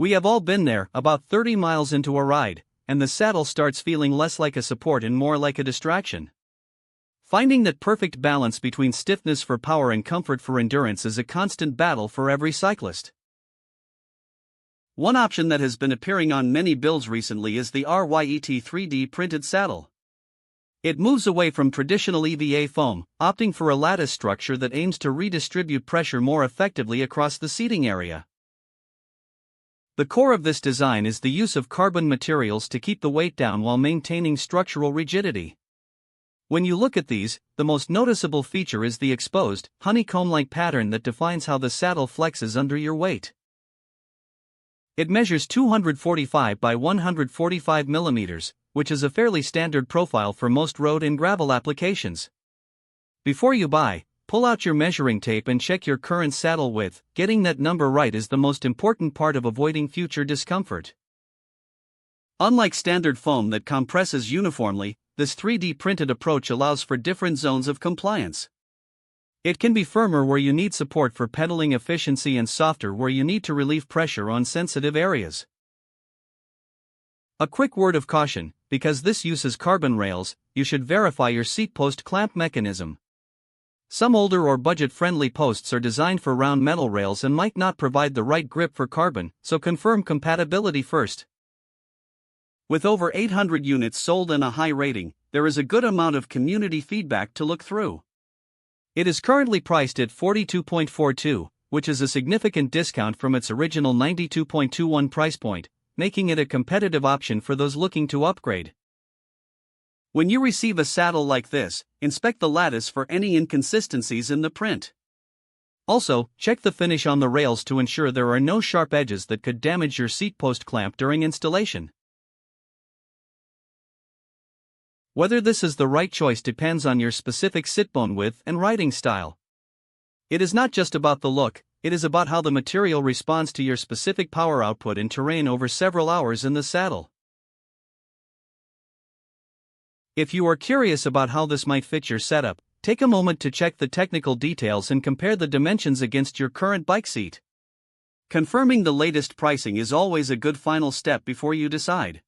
We have all been there, about 30 miles into a ride, and the saddle starts feeling less like a support and more like a distraction. Finding that perfect balance between stiffness for power and comfort for endurance is a constant battle for every cyclist. One option that has been appearing on many builds recently is the RYET 3D printed saddle. It moves away from traditional EVA foam, opting for a lattice structure that aims to redistribute pressure more effectively across the seating area. The core of this design is the use of carbon materials to keep the weight down while maintaining structural rigidity. When you look at these, the most noticeable feature is the exposed, honeycomb-like pattern that defines how the saddle flexes under your weight. It measures 245 by 145 millimeters, which is a fairly standard profile for most road and gravel applications. Before you buy, pull out your measuring tape and check your current saddle width. Getting that number right is the most important part of avoiding future discomfort. Unlike standard foam that compresses uniformly, this 3D printed approach allows for different zones of compliance. It can be firmer where you need support for pedaling efficiency and softer where you need to relieve pressure on sensitive areas. A quick word of caution: because this uses carbon rails, you should verify your seat post clamp mechanism. Some older or budget-friendly posts are designed for round metal rails and might not provide the right grip for carbon, so confirm compatibility first. With over 800 units sold and a high rating, there is a good amount of community feedback to look through. It is currently priced at $42.42, which is a significant discount from its original $92.21 price point, making it a competitive option for those looking to upgrade. When you receive a saddle like this, inspect the lattice for any inconsistencies in the print. Also, check the finish on the rails to ensure there are no sharp edges that could damage your seat post clamp during installation. Whether this is the right choice depends on your specific sitbone width and riding style. It is not just about the look, it is about how the material responds to your specific power output in terrain over several hours in the saddle. If you are curious about how this might fit your setup, take a moment to check the technical details and compare the dimensions against your current bike seat. Confirming the latest pricing is always a good final step before you decide.